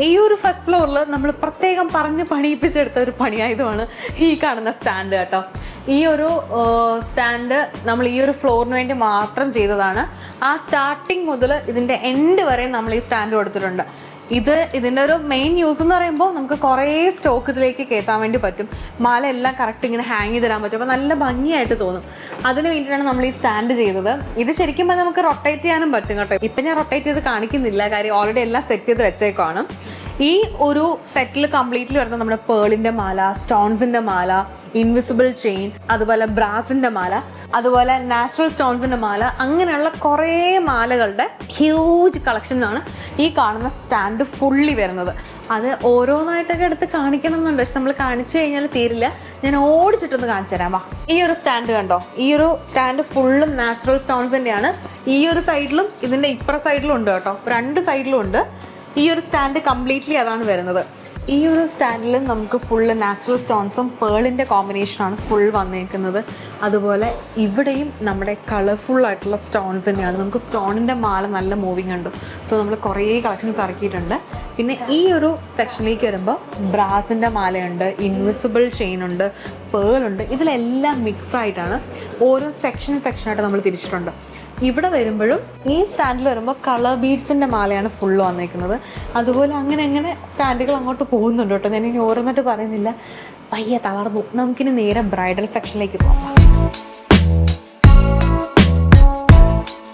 ഈ ഒരു ഫസ്റ്റ് ഫ്ലോറിൽ നമ്മൾ പ്രത്യേകം പറഞ്ഞ് പണിയിപ്പിച്ചെടുത്ത ഒരു പണിയായതുമാണ് ഈ കാണുന്ന സ്റ്റാൻഡ് കേട്ടോ. ഈ ഒരു സ്റ്റാൻഡ് നമ്മൾ ഈ ഒരു ഫ്ലോറിന് വേണ്ടി മാത്രം ചെയ്തതാണ്. ആ സ്റ്റാർട്ടിങ് മുതൽ ഇതിൻ്റെ എൻഡ് വരെ നമ്മൾ ഈ സ്റ്റാൻഡ് കൊടുത്തിട്ടുണ്ട്. ഇതിൻ്റെ ഒരു മെയിൻ യൂസ് എന്ന് പറയുമ്പോൾ നമുക്ക് കുറേ സ്റ്റോക്ക് ഇതിലേക്ക് കയറ്റാൻ വേണ്ടി പറ്റും. മാല എല്ലാം കറക്റ്റ് ഇങ്ങനെ ഹാങ് ചെയ്ത് തരാൻ പറ്റും. അപ്പോൾ നല്ല ഭംഗിയായിട്ട് തോന്നും. അതിന് വേണ്ടിയിട്ടാണ് നമ്മൾ ഈ സ്റ്റാൻഡ് ചെയ്തത്. ഇത് ശരിക്കും പറഞ്ഞാൽ നമുക്ക് റൊട്ടേറ്റ് ചെയ്യാനും പറ്റും കേട്ടോ. ഇപ്പം ഞാൻ റൊട്ടേറ്റ് ചെയ്ത് കാണിക്കുന്നില്ല, കാര്യം ഓൾറെഡി എല്ലാം സെറ്റ് ചെയ്ത് വെച്ചേക്കാണ്. ഈ ഒരു സെറ്റിൽ കംപ്ലീറ്റ്ലി വരുന്നത് നമ്മുടെ പേളിൻ്റെ മാല, സ്റ്റോൺസിൻ്റെ മാല, ഇൻവിസിബിൾ ചെയിൻ, അതുപോലെ ബ്രാസിൻ്റെ മാല, അതുപോലെ നാച്ചുറൽ സ്റ്റോൺസിൻ്റെ മാല, അങ്ങനെയുള്ള കുറേ മാലകളുടെ ഹ്യൂജ് കളക്ഷനാണ് ഈ കാണുന്ന സ്റ്റാൻഡ് ഫുള്ളി വരുന്നത്. അത് ഓരോന്നായിട്ടൊക്കെ എടുത്ത് കാണിക്കണം എന്നുണ്ട്, പക്ഷെ നമ്മൾ കാണിച്ചു കഴിഞ്ഞാൽ തീരില്ല. ഞാൻ ഓടിച്ചിട്ടൊന്ന് കാണിച്ചു തരാം. വാ, ഈ ഒരു സ്റ്റാൻഡ് കണ്ടോ? ഈ ഒരു സ്റ്റാൻഡ് ഫുള്ളും നാച്ചുറൽ സ്റ്റോൺസ് തന്നെയാണ്. ഈ ഒരു സൈഡിലും ഇതിൻ്റെ ഇപ്പുറ സൈഡിലും ഉണ്ട് കേട്ടോ, രണ്ട് സൈഡിലും ഉണ്ട്. ഈ ഒരു സ്റ്റാൻഡ് കംപ്ലീറ്റ്ലി അതാണ് വരുന്നത്. ഈ ഒരു സ്റ്റാൻഡിൽ നമുക്ക് ഫുള്ള് നാച്ചുറൽ സ്റ്റോൺസും പേളിൻ്റെ കോമ്പിനേഷനാണ് ഫുൾ വന്നേക്കുന്നത്. അതുപോലെ ഇവിടെയും നമ്മുടെ കളർഫുൾ ആയിട്ടുള്ള സ്റ്റോൺസ് തന്നെയാണ്. നമുക്ക് സ്റ്റോണിൻ്റെ മാല നല്ല മൂവിങ് ഉണ്ട്. സോ നമ്മൾ കുറേ കളക്ഷൻസ് ഇറക്കിയിട്ടുണ്ട്. പിന്നെ ഈ ഒരു സെക്ഷനിലേക്ക് വരുമ്പോൾ ബ്രാസിൻ്റെ മാലയുണ്ട്, ഇൻവിസിബിൾ ചെയിൻ ഉണ്ട്, പേളുണ്ട്. ഇതിലെല്ലാം മിക്സ് ആയിട്ടാണ് ഓരോ സെക്ഷനായിട്ട് നമ്മൾ തിരിച്ചിട്ടുണ്ട്. ഇവിടെ വരുമ്പോഴും ഈ സ്റ്റാൻഡിൽ വരുമ്പോൾ കളർ ബീഡ്സിൻ്റെ മാലയാണ് ഫുള്ള് വന്നേക്കുന്നത്. അതുപോലെ അങ്ങനെ സ്റ്റാൻഡുകൾ അങ്ങോട്ട് പോകുന്നുണ്ട് കേട്ടോ. ഞാനിനി ഓരോന്നിട്ട് പറയുന്നില്ല, പയ്യെ തളർന്നു. നമുക്കിനി നേരെ ബ്രൈഡൽ സെക്ഷനിലേക്ക് പോകാം.